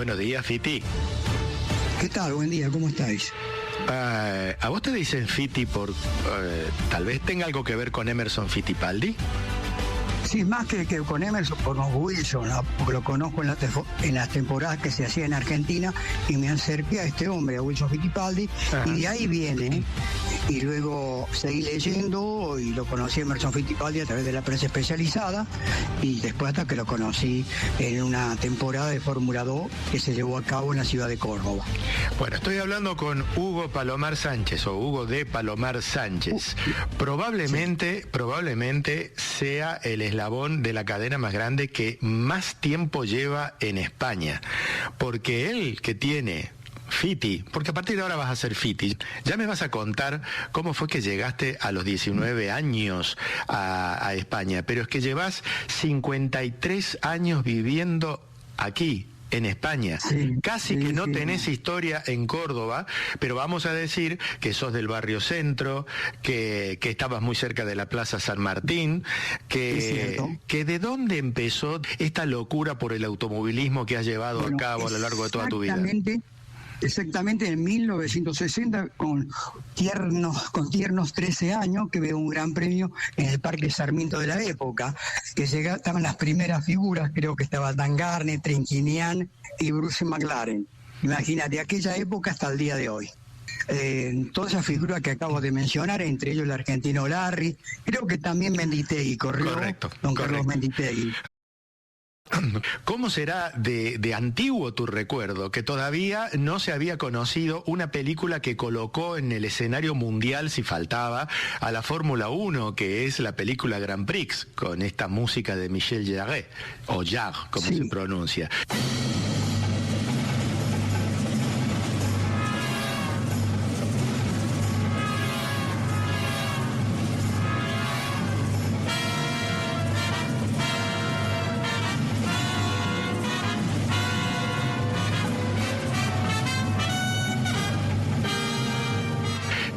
Buenos días, Fiti. ¿Qué tal? Buen día, ¿cómo estáis? ¿A vos te dicen Fiti por... tal vez tenga algo que ver con Emerson Fittipaldi? Sí, más que con Emerson, con Wilson, ¿no? Porque lo conozco en las temporadas que se hacía en Argentina y me acerqué a este hombre, a Wilson Fittipaldi, y de ahí viene. Y luego seguí leyendo y lo conocí a Emerson Fittipaldi a través de la prensa especializada y después hasta que lo conocí en una temporada de Fórmula 2 que se llevó a cabo en la ciudad de Córdoba. Bueno, estoy hablando con Hugo Palomar Sánchez, o Hugo de Palomar Sánchez. Probablemente sea el eslabón de la cadena más grande que más tiempo lleva en España, porque él que tiene Fiti, porque a partir de ahora vas a ser Fiti, ya me vas a contar cómo fue que llegaste a los 19 años a España, pero es que llevas 53 años viviendo aquí, en España. Sí, casi que no tenés historia en Córdoba, pero vamos a decir que sos del barrio Centro, que estabas muy cerca de la Plaza San Martín, que de dónde empezó esta locura por el automovilismo que has llevado a cabo a lo largo de toda tu vida. Exactamente en 1960, con tiernos 13 años, que veo un gran premio en el Parque Sarmiento de la época, que estaban las primeras figuras, creo que estaba Dan Garner, Trinquinian y Bruce McLaren. Imagínate, aquella época hasta el día de hoy. Todas esas figuras que acabo de mencionar, entre ellos el argentino Larry, creo que también Menditegui corrió, don Carlos Menditegui. ¿Cómo será de antiguo tu recuerdo, que todavía no se había conocido una película que colocó en el escenario mundial, si faltaba, a la Fórmula 1, que es la película Grand Prix, con esta música de Michel Jarre, o Jarre, como se pronuncia?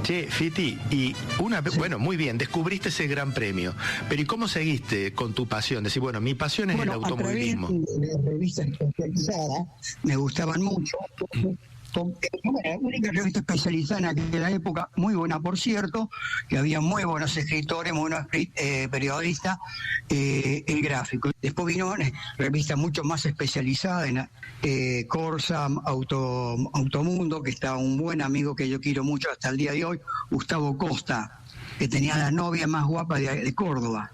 Che, Fiti, bueno, muy bien, descubriste ese gran premio, pero ¿y cómo seguiste con tu pasión? Decir, bueno, mi pasión es el automovilismo. A través de revistas especializadas, me gustaban mucho. La única revista especializada en aquella época, muy buena por cierto, que había muy buenos escritores, muy buenos periodistas, el Gráfico. Después vino una revista mucho más especializada en Corsa, Automundo, que está un buen amigo que yo quiero mucho hasta el día de hoy, Gustavo Costa, que tenía la novia más guapa de Córdoba.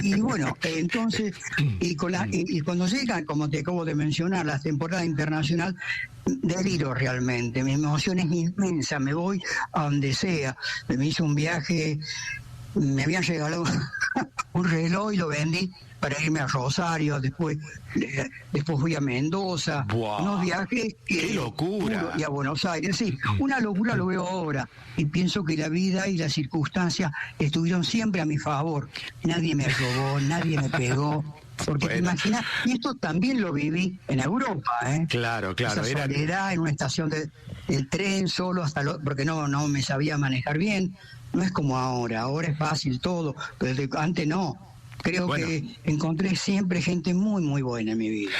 Y bueno, entonces, y cuando llegan, como te acabo de mencionar, la temporada internacional, deliro realmente, mi emoción es inmensa, me voy a donde sea. Me hice un viaje, me habían regalado un reloj y lo vendí para irme a Rosario, después fui a Mendoza, unos viajes ¡qué locura! Y a Buenos Aires, sí, una locura lo veo ahora, y pienso que la vida y las circunstancias estuvieron siempre a mi favor, nadie me robó, nadie me pegó, porque te imaginas, y esto también lo viví en Europa, Claro. Esa soledad en una estación del tren solo, porque no me sabía manejar bien, no es como ahora es fácil todo, pero antes no. Creo que encontré siempre gente muy, muy buena en mi vida.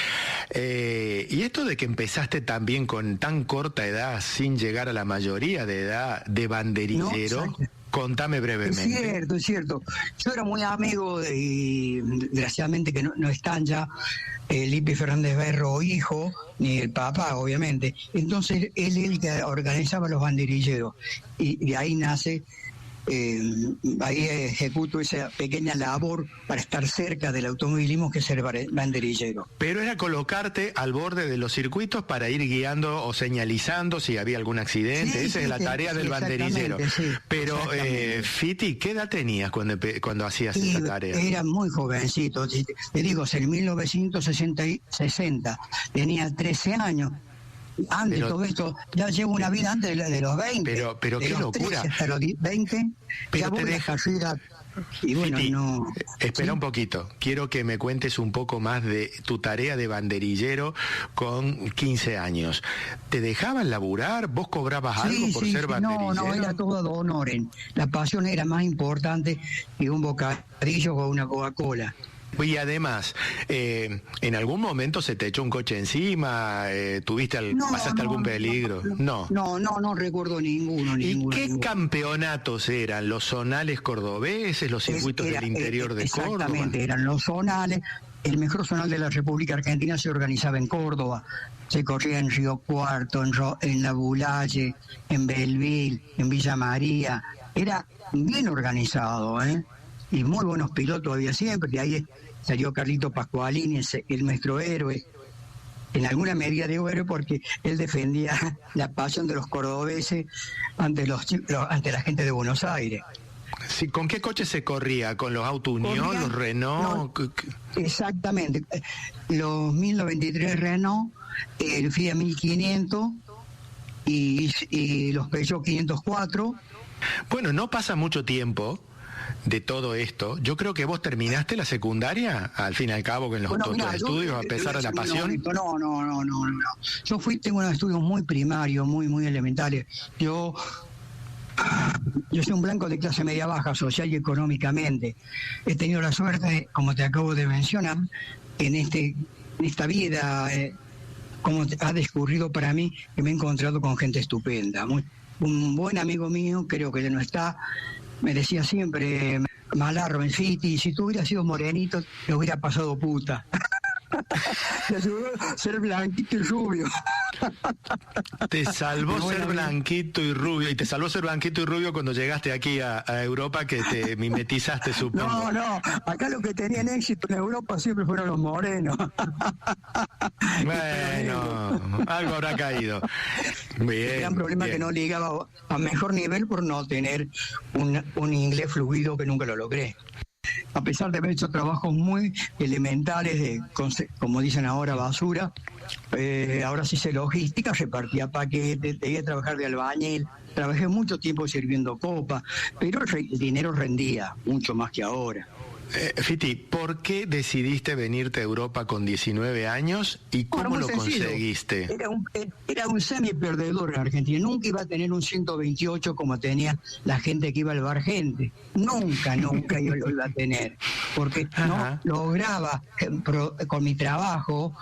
Y esto de que empezaste también con tan corta edad, sin llegar a la mayoría de edad, de banderillero, contame brevemente. Es cierto. Yo era muy amigo, y desgraciadamente que no están ya, Lipi Fernández Berro, hijo, ni el papá, obviamente. Entonces, él es el que organizaba los banderilleros. Y de ahí nace... ahí ejecuto esa pequeña labor para estar cerca del automovilismo, que es el banderillero. Pero era colocarte al borde de los circuitos para ir guiando o señalizando si había algún accidente. Esa es la tarea del banderillero. Pero, Fiti, ¿qué edad tenías cuando hacías esa tarea? Era muy jovencito. Te digo, en 1960 tenía 13 años. Antes todo esto, ya llevo una vida antes de los 20. Pero qué locura. Hasta los 20, pero ya voy a dejar y bueno, Fiti, no... Espera un poquito, quiero que me cuentes un poco más de tu tarea de banderillero con 15 años. ¿Te dejaban laburar? ¿Vos cobrabas algo por ser banderillero? No, era todo ad honorem. La pasión era más importante que un bocadillo o una Coca-Cola. Y además, ¿en algún momento se te echó un coche encima? ¿Pasaste algún peligro? No recuerdo ninguno. ¿Y qué campeonatos eran? ¿Los zonales cordobeses, los circuitos del interior de Córdoba? Exactamente, eran los zonales. El mejor zonal de la República Argentina se organizaba en Córdoba. Se corría en Río Cuarto, en La Bulalle, en Belville, en Villa María. Era bien organizado, y muy buenos pilotos había siempre. De ahí salió Carlito Pascualini, el nuestro héroe, en alguna medida de héroe, porque él defendía la pasión de los cordobeses ante la gente de Buenos Aires. Sí, ¿con qué coche se corría? ¿Con los Auto Unión, los Renault? No, exactamente, los 1093 Renault, el Fiat 1500 y los Peugeot 504. Bueno, no pasa mucho tiempo de todo esto. Yo creo que vos terminaste la secundaria, al fin y al cabo, con los estudios, a pesar de la pasión. No. Yo tengo unos estudios muy primarios, muy elementales. Yo soy un blanco de clase media baja, social y económicamente. He tenido la suerte, como te acabo de mencionar, en esta vida, como ha discurrido para mí, que me he encontrado con gente estupenda. Un buen amigo mío, creo que ya no está, me decía siempre, Malarro, en Fiti, si tú hubieras sido morenito, te hubiera pasado puta. Te ayudó a ser blanquito y rubio. Te salvó ser blanquito y rubio. Y te salvó ser blanquito y rubio cuando llegaste aquí a Europa, que te mimetizaste, supongo. No, acá los que tenían éxito en Europa siempre fueron los morenos. Bueno, algo habrá caído. Bien, el gran problema que no llegaba a mejor nivel por no tener un inglés fluido, que nunca lo logré. A pesar de haber hecho trabajos muy elementales, como dicen ahora, basura, ahora sí hice logística, repartía paquetes, tenía que trabajar de albañil, trabajé mucho tiempo sirviendo copa, pero el dinero rendía mucho más que ahora. Fiti, ¿por qué decidiste venirte a Europa con 19 años y cómo lo conseguiste? Era un semi-perdedor en Argentina. Nunca iba a tener un 128 como tenía la gente que iba al bar gente. Nunca yo lo iba a tener. Porque no lograba con mi trabajo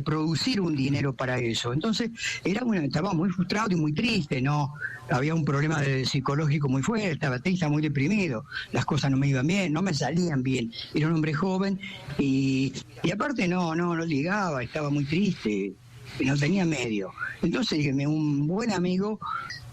producir un dinero para eso. Entonces estaba muy frustrado y muy triste, ¿no? Había un problema psicológico muy fuerte, estaba triste, muy deprimido, las cosas no me iban bien, no me salían bien. Era un hombre joven y aparte no ligaba, estaba muy triste, no tenía medio. Entonces un buen amigo,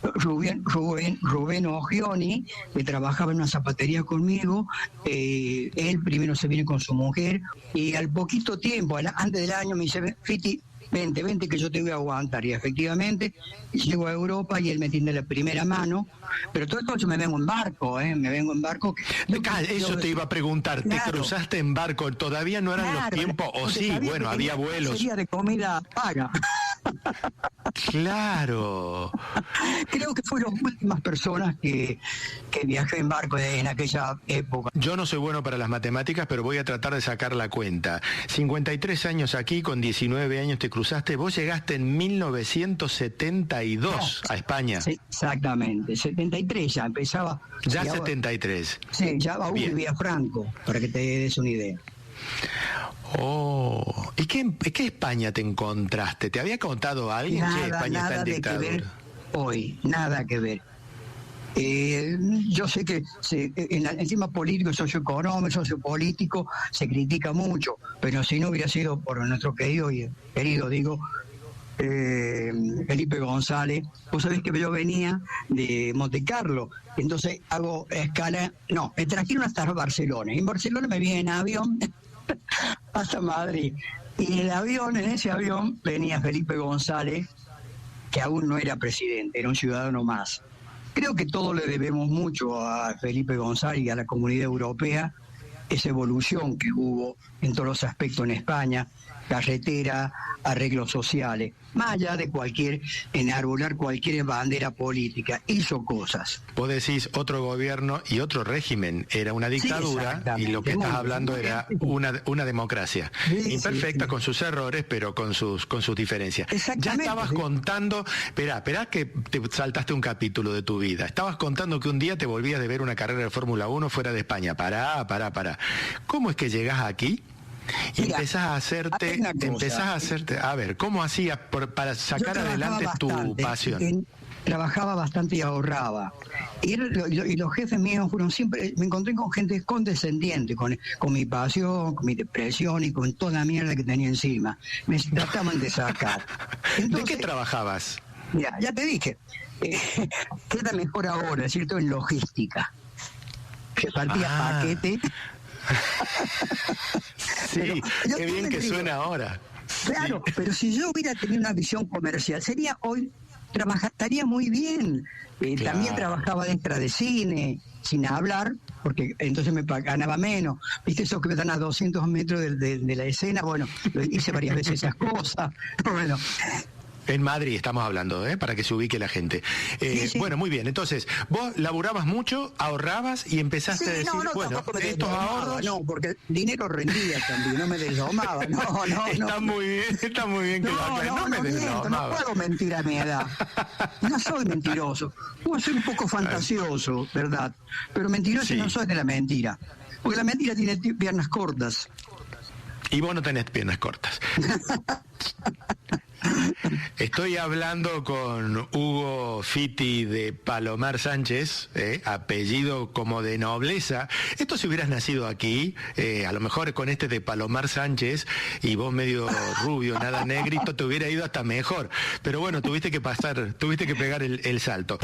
Rubén Ogioni, que trabajaba en una zapatería conmigo, él primero se viene con su mujer y al poquito tiempo, antes del año, me dice, Fiti, vente que yo te voy a aguantar. Y efectivamente llego a Europa y él me tiende la primera mano, pero todo esto yo me vengo en barco. Eso te iba a preguntar, claro. ¿Te cruzaste en barco? ¿Todavía no eran los tiempos? O sí, bueno, había vuelos. Sería de comida paga. Claro. Creo que fueron las últimas personas que viajé en barco en aquella época. Yo no soy bueno para las matemáticas, pero voy a tratar de sacar la cuenta. 53 años aquí, con 19 años te cruzaste. Vos llegaste en 1972 a España. Sí, exactamente, 73 ya empezaba. Ya 73. Sí, ya aún vivía Franco, para que te des una idea. Oh, ¿y qué España te encontraste? ¿Te había contado alguien que España está en dictadura? Nada que ver. Yo sé que en tema político, socioeconómico, sociopolítico se critica mucho, pero si no hubiera sido por nuestro querido Felipe González, vos sabés que yo venía de Montecarlo, entonces hago escala, me trajeron hasta Barcelona, y en Barcelona me vine en avión hasta Madrid, y en ese avión venía Felipe González, que aún no era presidente, era un ciudadano más. Creo que todos le debemos mucho a Felipe González y a la Comunidad Europea esa evolución que hubo en todos los aspectos en España, carretera, arreglos sociales, más allá de enarbolar cualquier bandera política, hizo cosas. Vos decís otro gobierno y otro régimen, era una dictadura, y lo que estás hablando era una democracia, imperfecta, con sus errores, pero con sus diferencias. Ya estabas contando, espera que te saltaste un capítulo de tu vida, estabas contando que un día te volvías de ver una carrera de Fórmula 1 fuera de España. Pará. ¿Cómo es que llegás aquí? Y empezás a hacerte, a ver, ¿cómo hacías para sacar adelante tu pasión? Trabajaba bastante y ahorraba. Y los jefes míos fueron siempre, me encontré con gente condescendiente, con mi pasión, con mi depresión y con toda la mierda que tenía encima. Me trataban de sacar. Entonces, ¿de qué trabajabas? Mira, ya te dije, queda mejor ahora, es cierto, en logística. Repartía paquete. Sí, qué bien que suena ahora. Claro, pero si yo hubiera tenido una visión comercial, estaría muy bien. Claro. También trabajaba dentro de cine, sin hablar, porque entonces me ganaba menos. ¿Viste esos que me dan a 200 metros de la escena? Bueno, hice varias veces esas cosas. Bueno. En Madrid estamos hablando, para que se ubique la gente. Sí. Bueno, muy bien. Entonces, vos laburabas mucho, ahorrabas y empezaste a decir, bueno, estos ahorros... No, porque el dinero rendía también, no me deslomaba. No. Está muy bien que lo aclares. No puedo mentir a mi edad. No soy mentiroso. Puedo ser un poco fantasioso, ¿verdad? Pero mentiroso no soy de la mentira. Porque la mentira tiene piernas cortas. Y vos no tenés piernas cortas. Estoy hablando con Hugo Fiti de Palomar Sánchez, apellido como de nobleza. Esto si hubieras nacido aquí, a lo mejor con este de Palomar Sánchez y vos medio rubio, nada negrito, te hubiera ido hasta mejor. Pero bueno, tuviste que pegar el salto.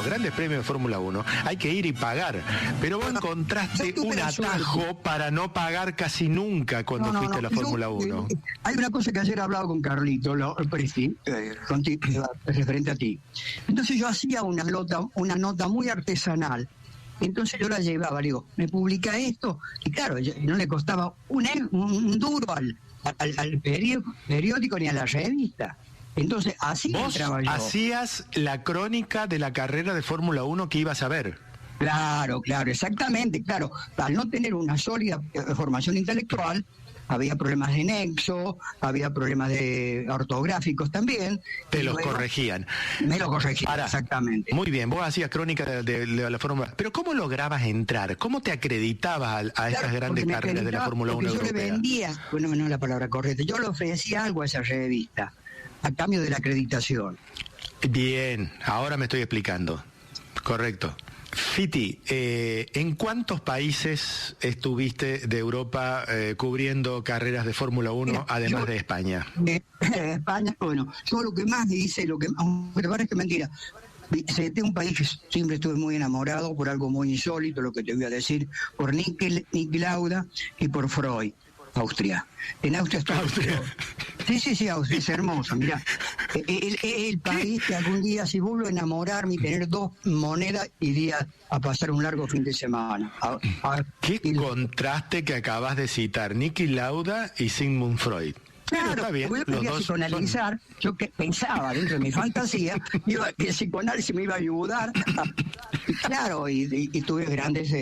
Grandes premios de Fórmula 1 hay que ir y pagar, pero vos encontraste un atajo para no pagar casi nunca cuando fuiste a la Fórmula 1. Hay una cosa que ayer he hablado con Carlito referente a ti. Entonces yo hacía una nota muy artesanal. Entonces yo la llevaba, digo, me publica esto, y claro, no le costaba un duro al periódico ni a la revista. Entonces, así entraba yo. Hacías la crónica de la carrera de Fórmula 1 que ibas a ver. Claro, exactamente, claro. Al no tener una sólida formación intelectual, había problemas de nexo, había problemas de ortográficos también. Te los corregían. Me lo corregían, ahora, exactamente. Muy bien, vos hacías crónica de la Fórmula. Pero ¿cómo lograbas entrar? ¿Cómo te acreditabas a estas grandes carreras de la Fórmula 1 europea? Yo le vendía, bueno, no es la palabra correcta, yo le ofrecía algo a esa revista, a cambio de la acreditación. Bien, ahora me estoy explicando. Correcto. Fiti, ¿en cuántos países estuviste de Europa cubriendo carreras de Fórmula 1, además de España? España, bueno, yo lo que más hice, aunque parezca mentira, visité un país que siempre estuve muy enamorado por algo muy insólito, lo que te voy a decir, por Niki Lauda y por Freud. Austria. En Austria estoy. Sí, Austria es hermoso, mirá. El país que algún día, si vuelvo a enamorarme y tener 2 monedas, iría a pasar un largo fin de semana. Qué contraste que acabas de citar, Niki Lauda y Sigmund Freud. Claro, está bien, yo quería psicoanalizar, yo que pensaba dentro de mi fantasía, que el psicoanálisis me iba a ayudar. Claro, y tuve grandes...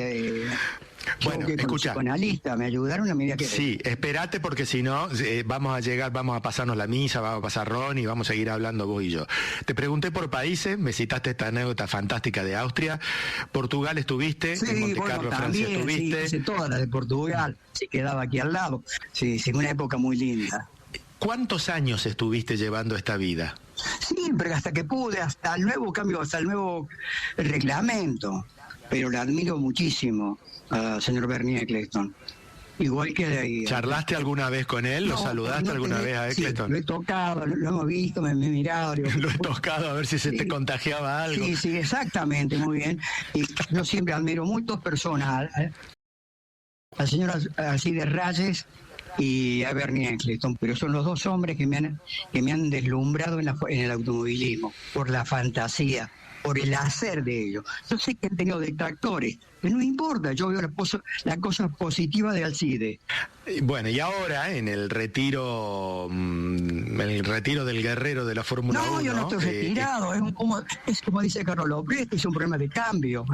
Bueno, escucha. Psicoanalista, me ayudaron a medida que... Sí, espérate porque si no, vamos a pasarnos la misa, vamos a pasar Ron y vamos a seguir hablando vos y yo. Te pregunté por países, me citaste esta anécdota fantástica de Austria. Portugal estuviste, en Montecarlo, Francia estuviste. Sí, toda la de Portugal, se quedaba aquí al lado. Sí, una época muy linda. ¿Cuántos años estuviste llevando esta vida? Siempre, hasta que pude, hasta el nuevo reglamento. Pero la admiro muchísimo, señor Bernie Eccleston. Igual que de ahí. ¿Charlaste alguna vez con él? ¿Lo saludaste alguna vez a Eccleston? Sí, lo he tocado, lo hemos visto, me he mirado. Lo he tocado a ver si se te contagiaba algo. Sí, exactamente, muy bien. Y yo siempre admiro muchas personas, al señor Alcides Reyes y a Bernie Eccleston, pero son los 2 hombres que me han deslumbrado en el automovilismo, por la fantasía. por el hacer de ellos. Yo sé que han tenido detractores, pero no importa, yo veo la cosa positiva de Alcide. Bueno, y ahora en el retiro del guerrero de la Fórmula 1... No, yo no estoy retirado, es como dice Carlos López, es un problema de cambio.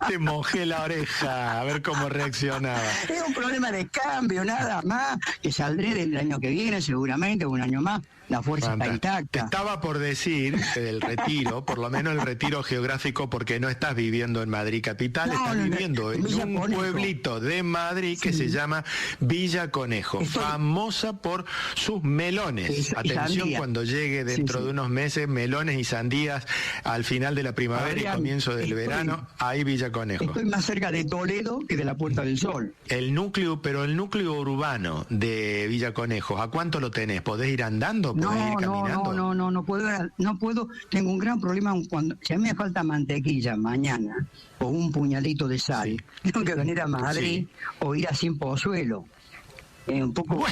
Te mojé la oreja, a ver cómo reaccionaba. Es un problema de cambio, nada más, que saldré del año que viene, seguramente, un año más. La fuerza está intacta. Estaba por decir el retiro, por lo menos el retiro geográfico, porque no estás viviendo en Madrid capital, estás viviendo en un pueblito de Madrid que se llama Villa Conejo, famosa por sus melones. Atención, cuando llegue dentro de unos meses, melones y sandías al final de la primavera y comienzo del verano, ahí Villa Conejo. Estoy más cerca de Toledo que de la Puerta del Sol. El núcleo urbano de Villa Conejo, ¿a cuánto lo tenés? ¿Podés ir andando? No puedo, tengo un gran problema si a mí me falta mantequilla mañana o un puñadito de sal, tengo que venir a Madrid o ir a Cien Pozuelo. Un poco,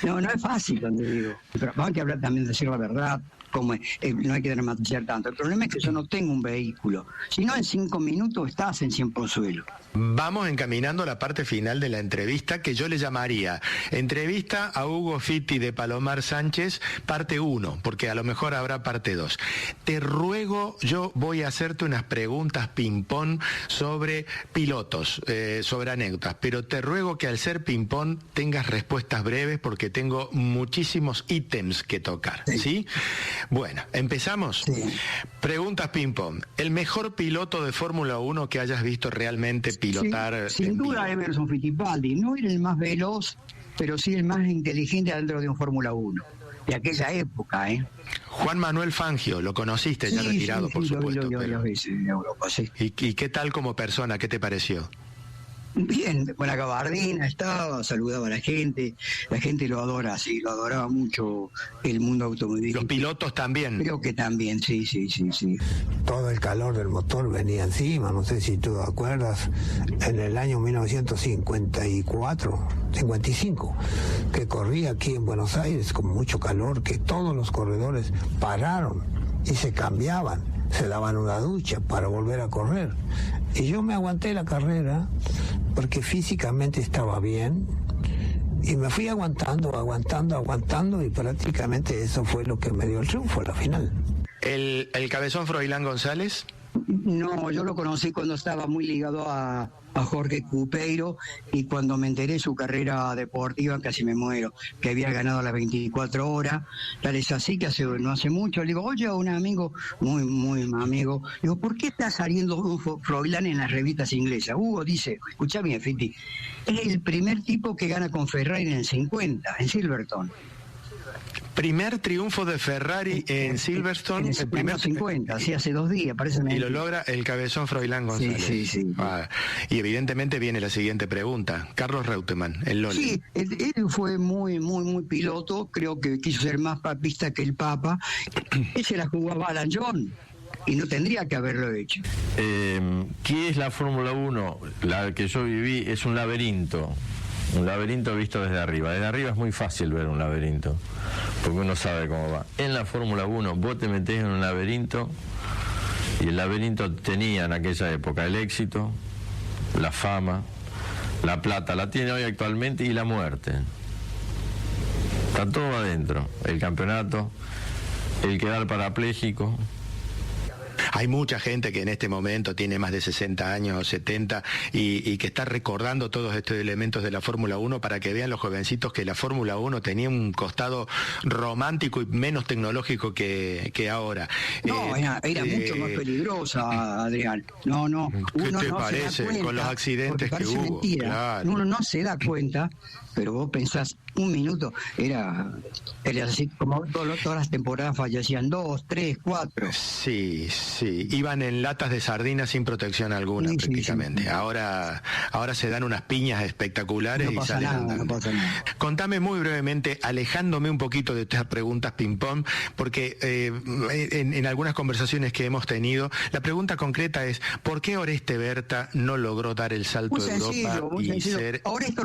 no es fácil, donde digo, pero hay que hablar también de decir la verdad, como no hay que dramatizar tanto. El problema es que yo no tengo un vehículo, si no en 5 minutos estás en Cien Pozuelo. Vamos encaminando la parte final de la entrevista, que yo le llamaría entrevista a Hugo Fitti de Palomar Sánchez, parte 1, porque a lo mejor habrá parte 2. Te ruego, yo voy a hacerte unas preguntas ping-pong sobre pilotos, sobre anécdotas, pero te ruego que al ser ping-pong tengas respuestas breves, porque tengo muchísimos ítems que tocar, ¿sí? Bueno, ¿empezamos? Sí. Preguntas ping-pong. ¿El mejor piloto de Fórmula 1 que hayas visto realmente pilotar? Sin duda Emerson Fittipaldi, no era el más veloz, pero sí el más inteligente dentro de un Fórmula 1 de aquella época, Juan Manuel Fangio, lo conociste, ya retirado, por supuesto. ¿Y qué tal como persona? ¿Qué te pareció? Bien, buena gabardina estaba, saludaba a la gente lo adora, lo adoraba mucho el mundo automovilístico. ¿Los pilotos también? Creo que también, sí. Todo el calor del motor venía encima, no sé si tú te acuerdas, en el año 1955, que corría aquí en Buenos Aires con mucho calor, que todos los corredores pararon y se cambiaban, se daban una ducha para volver a correr. Y yo me aguanté la carrera porque físicamente estaba bien y me fui aguantando y prácticamente eso fue lo que me dio el triunfo a la final. ¿El cabezón Froilán González? No, yo lo conocí cuando estaba muy ligado a Jorge Cupeiro, y cuando me enteré su carrera deportiva casi me muero, que había ganado las 24 horas. Tal es así que no hace mucho le digo, oye, a un amigo, muy amigo, digo, ¿por qué está saliendo un Froilán en las revistas inglesas? Hugo dice, escuchá bien, Fiti, es el primer tipo que gana con Ferrari en el 50, en Silverstone. Primer triunfo de Ferrari en Silverstone, el primer 50, sí, hace 2 días, parece. Y lo logra el cabezón Froilán González. Sí. Y evidentemente viene la siguiente pregunta. Carlos Reutemann, el Loli. Sí, él fue muy piloto, creo que quiso ser más papista que el Papa. Él se la jugaba a John y no tendría que haberlo hecho. ¿Qué es la Fórmula 1? La que yo viví es un laberinto. Un laberinto visto desde arriba. Desde arriba es muy fácil ver un laberinto, porque uno sabe cómo va. En la Fórmula 1 vos te metés en un laberinto, y el laberinto tenía en aquella época el éxito, la fama, la plata, la tiene hoy actualmente, y la muerte. Está todo adentro. El campeonato, el quedar parapléjico. Hay mucha gente que en este momento tiene más de 60 años o 70 y que está recordando todos estos elementos de la Fórmula 1 para que vean los jovencitos que la Fórmula 1 tenía un costado romántico y menos tecnológico que ahora. No, era mucho más peligrosa, Adrián. No. ¿Qué te parece con los accidentes que hubo? Claro. Uno no se da cuenta, pero vos pensás, un minuto, era así como todas las temporadas fallecían 2, 3, 4. Sí, iban en latas de sardinas sin protección alguna, prácticamente. Sí. Ahora se dan unas piñas espectaculares y salen andando. No pasa nada. Contame muy brevemente, alejándome un poquito de estas preguntas ping-pong, porque en algunas conversaciones que hemos tenido, la pregunta concreta es, ¿por qué Oreste Berta no logró dar el salto a Europa y ser... Oreste,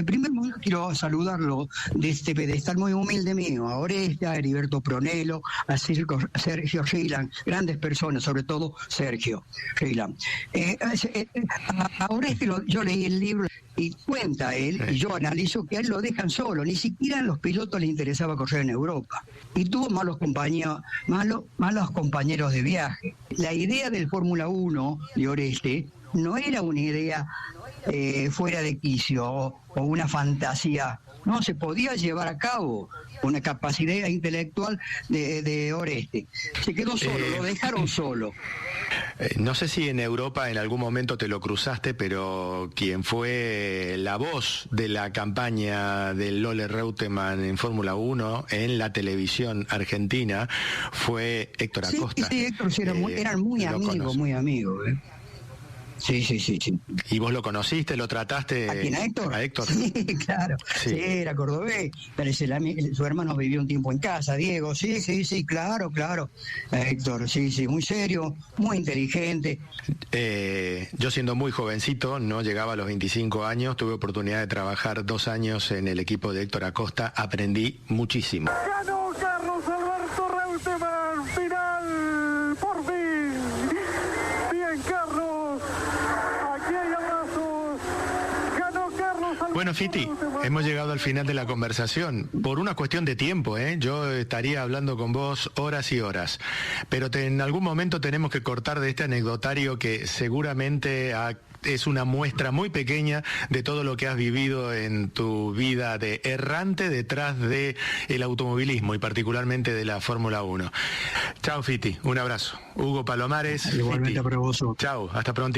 primero quiero saludarlo de este pedestal muy humilde mío, a Oreste, a Heriberto Pronello, a Sergio Schilling, grandes personas, sobre todo Sergio Freeland. Ahora yo leí el libro y cuenta él, y yo analizo que a él lo dejan solo, ni siquiera a los pilotos les interesaba correr en Europa. Y tuvo malos compañeros de viaje. La idea del Fórmula 1 de Oreste no era una idea fuera de quicio o una fantasía. No, se podía llevar a cabo una capacidad intelectual de Oreste. Se quedó solo, lo dejaron solo. No sé si en Europa en algún momento te lo cruzaste, pero quien fue la voz de la campaña del Lola Reutemann en Fórmula 1 en la televisión argentina fue Héctor Acosta. Sí, Héctor, eran muy amigos. Sí. ¿Y vos lo conociste, lo trataste? ¿A quién? ¿A Héctor? A Héctor. Sí, claro. Sí, era cordobés, pero su hermano vivió un tiempo en casa, Diego. Sí, claro. A Héctor, sí, muy serio, muy inteligente. Yo siendo muy jovencito, no llegaba a los 25 años, tuve oportunidad de trabajar 2 años en el equipo de Héctor Acosta, aprendí muchísimo. ¡Ganó Carlos Alberto Reutemann! ¡Final! ¡Por fin! ¡Bien, Carlos! Bueno, Fiti, hemos llegado al final de la conversación. Por una cuestión de tiempo, yo estaría hablando con vos horas y horas. Pero en algún momento tenemos que cortar de este anecdotario que seguramente es una muestra muy pequeña de todo lo que has vivido en tu vida de errante detrás del automovilismo y particularmente de la Fórmula 1. Chao, Fiti, un abrazo. Hugo Palomares. Igualmente para vos. Chao, hasta pronto.